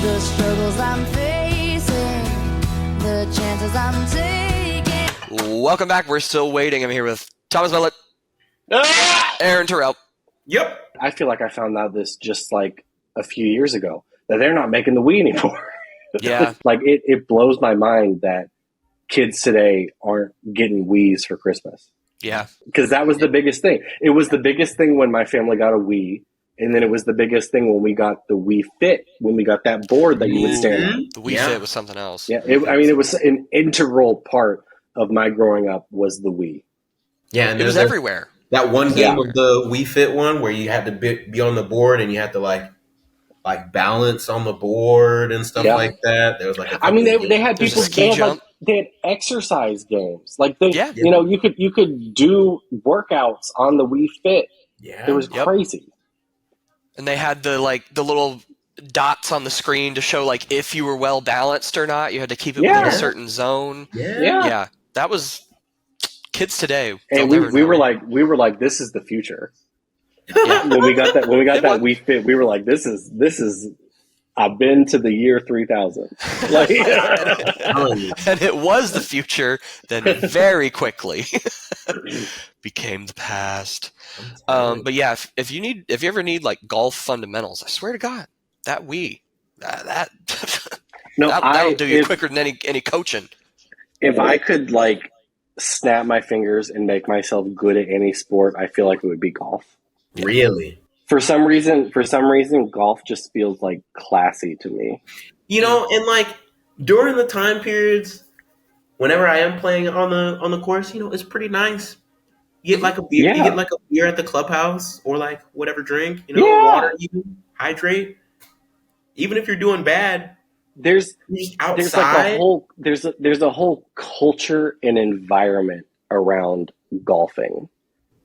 The struggles I'm facing, the chances I'm taking. Welcome back. We're still waiting. I'm here with Thomas Millett, Aaron Terrell. Yep. I feel like I found out this just like a few years ago that they're not making the Wii anymore. Yeah. Like it blows my mind that kids today aren't getting Wiis for Christmas. Yeah. Because that was the biggest thing. It was the biggest thing when my family got a Wii. And then it was the biggest thing when we got the Wii Fit, when we got that board that you would stand on. The Wii Fit was something else. Yeah, it was an integral part of my growing up was the Wii. Yeah, and it was everywhere. That one game of the Wii Fit one where you had to be on the board and you had to like balance on the board and stuff like that. There was like they had people they had exercise games. Like you know, you could do workouts on the Wii Fit. Yeah. It was crazy. And they had the little dots on the screen to show like if you were well balanced or not. You had to keep it within a certain zone. Yeah. That was kids today. And we were like, this is the future. Yeah. when we got that Wii Fit, we were like, this is. I've been to the year 3000. Like, and it was the future. Then very quickly became the past. But yeah, if you ever need like golf fundamentals, I swear to God, that Wii, that'll do you quicker than any coaching. If I could like snap my fingers and make myself good at any sport, I feel like it would be golf. Really? For some reason, golf just feels like classy to me. You know, and like during the time periods, whenever I am playing on the course, you know, it's pretty nice. You get like a beer, you get like a beer at the clubhouse or like whatever drink, you know, water, you hydrate. Even if you're doing bad, there's outside. There's a whole culture and environment around golfing.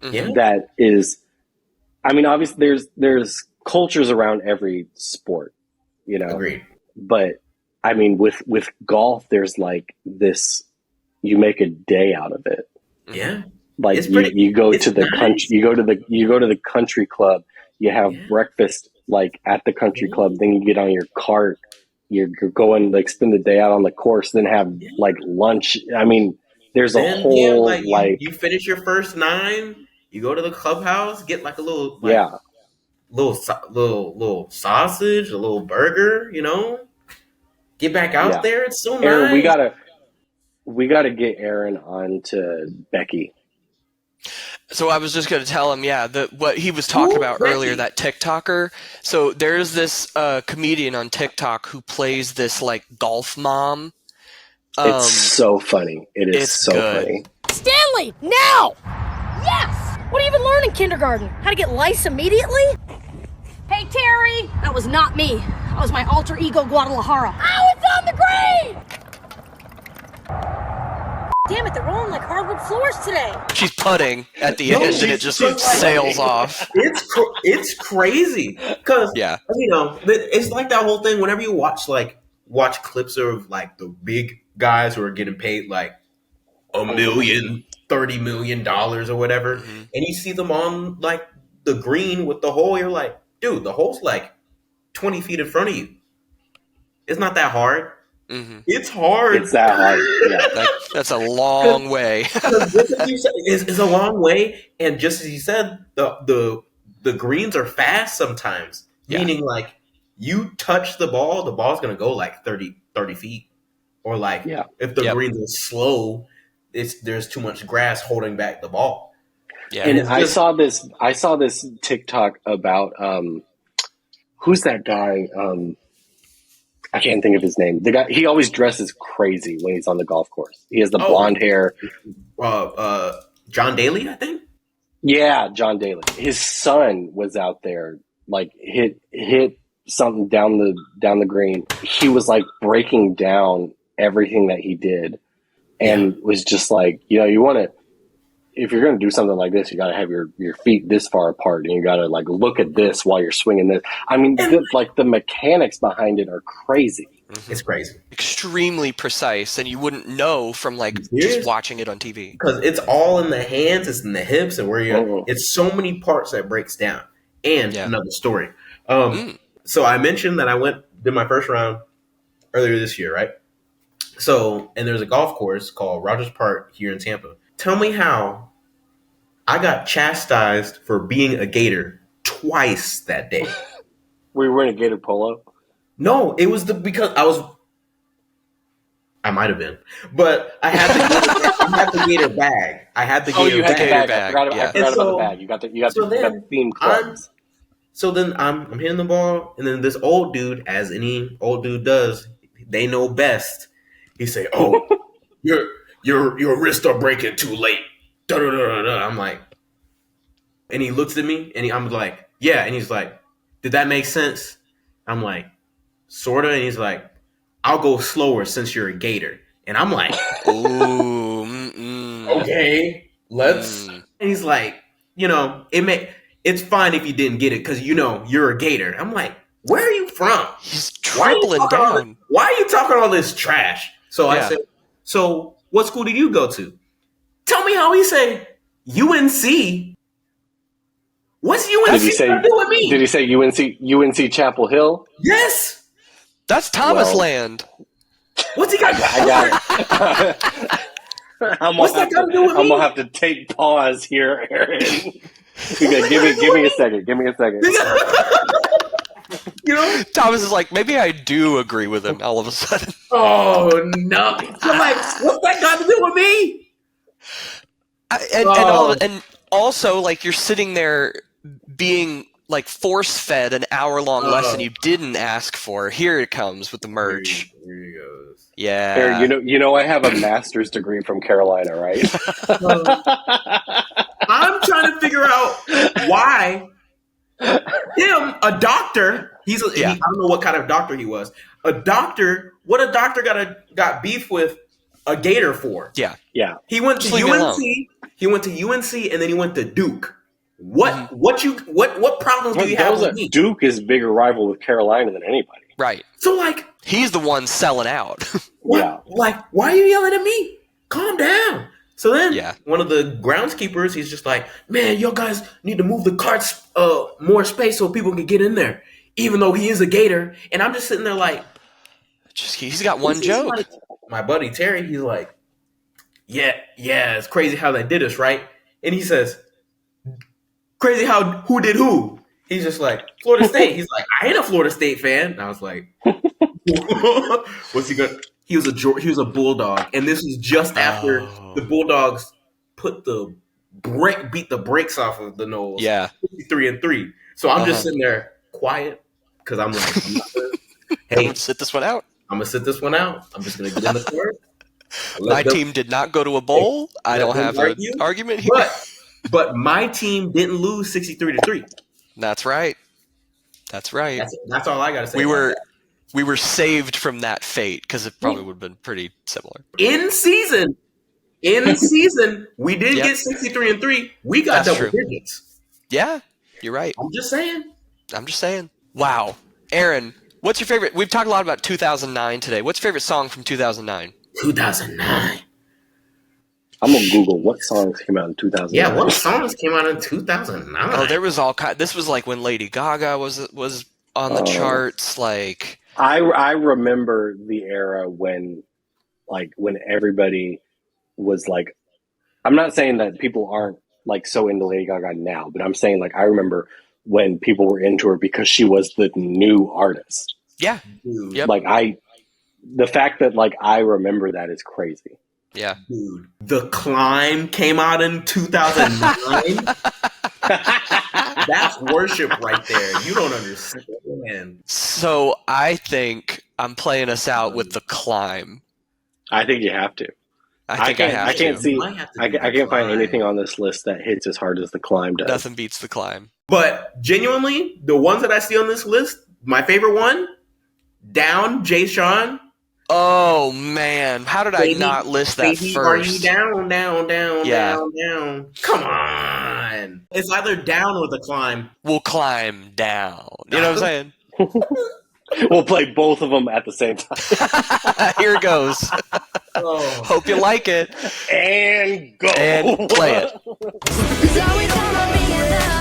Yeah. That is, I mean, obviously there's cultures around every sport, you know. Agreed. But I mean, with golf, there's like this. You make a day out of it. Yeah. Like you go to the country, you go to the country club. You have breakfast like at the country club. Then you get on your cart. You're going like spend the day out on the course. Then have like lunch. I mean, there's a whole you finish your first 9. You go to the clubhouse, get like a little little sausage, a little burger, you know. Get back out there. It's so Aaron, nice. We gotta get Aaron on to Becky. So I was just going to tell him, what he was talking about earlier, that TikToker. So there's this comedian on TikTok who plays this like golf mom. It's so funny. It's so good. funny. Stanley, now! Yes! What do you even learn in kindergarten? How to get lice immediately? Hey, Terry! That was not me. That was my alter ego, Guadalajara. Oh, it's on the green! Damn it, they're rolling like hardwood floors today. She's putting at the end and it just sails off. It's crazy. Because, you know, it's like that whole thing whenever you watch clips of like the big guys who are getting paid like $1 million, $30 million or whatever, and you see them on like the green with the hole, you're like, dude, the hole's like 20 feet in front of you. It's not that hard. Mm-hmm. It's hard. It's that hard. Yeah. That's a long way. It's a long way, and just as you said, the greens are fast sometimes. Meaning, like you touch the ball's going to go like 30 feet, or like if the greens are slow, there's too much grass holding back the ball. Yeah, and I saw this TikTok about who's that guy? I can't think of his name. The guy, he always dresses crazy when he's on the golf course. He has the blonde hair. John Daly, I think. Yeah, John Daly. His son was out there, like hit something down the green. He was like breaking down everything that he did, and was just like, you know, you want to. If you're going to do something like this, you got to have your feet this far apart, and you got to like look at this while you're swinging this. I mean, the mechanics behind it are crazy. Mm-hmm. It's crazy, extremely precise, and you wouldn't know from like just watching it on TV because it's all in the hands, it's in the hips, and where you're. It's so many parts that breaks down. And another story. So I mentioned that I did my first round earlier this year, right? So, and there's a golf course called Rogers Park here in Tampa. Tell me how I got chastised for being a Gator twice that day. Were you wearing a Gator polo? No, it was because I might have been, but I had the Gator bag. I had the Gator bag. Gator bag. I forgot about the bag. You got the themed clubs. So then I'm hitting the ball, and then this old dude, as any old dude does, they know best. He say, "Oh, your wrists are breaking too late." Da, da, da, da. I'm like, and he looks at me, and I'm like, "Yeah," and he's like, "Did that make sense?" I'm like, "Sorta," and he's like, "I'll go slower since you're a Gator," and I'm like, "Ooh, okay, let's." And he's like, it's fine if you didn't get it because you're a Gator. I'm like, where are you from? He's tripling down. Why are you talking all this trash? So I said, so what school did you go to? Tell me how he say UNC. What's UNC got to do with me? Did he say UNC Chapel Hill? Yes. That's Thomas Land. What's he got? I got it. I'm gonna have to take pause here, Aaron. Okay, give me a second. Give me a second. Thomas is like, maybe I do agree with him all of a sudden. Oh no! I'm like, what's that got to do with me? And also, like, you're sitting there being like force fed an hour-long lesson you didn't ask for. Here it comes with the merch. Here he goes. Yeah. Aaron, I have a master's degree from Carolina, right? I'm trying to figure out why him, a doctor. I don't know what kind of doctor he was. A doctor. What a doctor got beef with a Gator for? Yeah. He went to UNC. He went to UNC, and then he went to Duke. What problems do you have with me? Duke is a bigger rival with Carolina than anybody. Right. So, like, he's the one selling out. Why are you yelling at me? Calm down. So then, one of the groundskeepers, he's just like, man, you guys need to move the carts more space so people can get in there. Even though he is a Gator, and I'm just sitting there like, he's got one joke. Like, my buddy Terry, he's like, yeah, it's crazy how they did us, right? And he says, crazy who did who? He's just like, Florida State. He's like, I ain't a Florida State fan. And I was like, what's he gonna? He was a Bulldog, and this was just after the Bulldogs beat the brakes off of the Noles. 53-3. So I'm just sitting there quiet because I'm like, I'm gonna sit this one out. I'm just gonna get in the court. My team did not go to a bowl. I don't have an argument here. But my team didn't lose 63-3. That's right. That's all I gotta say. We were saved from that fate because it probably would have been pretty similar. In season, we did get 63-3. We got double digits. Yeah, you're right. I'm just saying. Wow. Aaron, what's your favorite? We've talked a lot about 2009 today. What's your favorite song from 2009? 2009. I'm going to Google what songs came out in 2009. Yeah, what songs came out in 2009? Oh, there was all kind. This was like when Lady Gaga was on the charts. Like, I remember the era when everybody was like, I'm not saying that people aren't like so into Lady Gaga now, but I'm saying like I remember when people were into her because she was the new artist. Yeah. Yep. Like the fact that like I remember that is crazy. Yeah. Dude, The Climb came out in 2009. That's worship right there. You don't understand. So I think I'm playing us out with The Climb. I think you have to. I can't find anything on this list that hits as hard as The Climb does. Nothing beats The Climb. But genuinely, the ones that I see on this list, my favorite one, Down, Jay Sean. Oh man, how did I not list that first? Are you down, down? Come on. It's either Down or The Climb. We'll climb down. You know what I'm saying? We'll play both of them at the same time. Here it goes. Hope you like it. And go. And play it. So we don't be alone.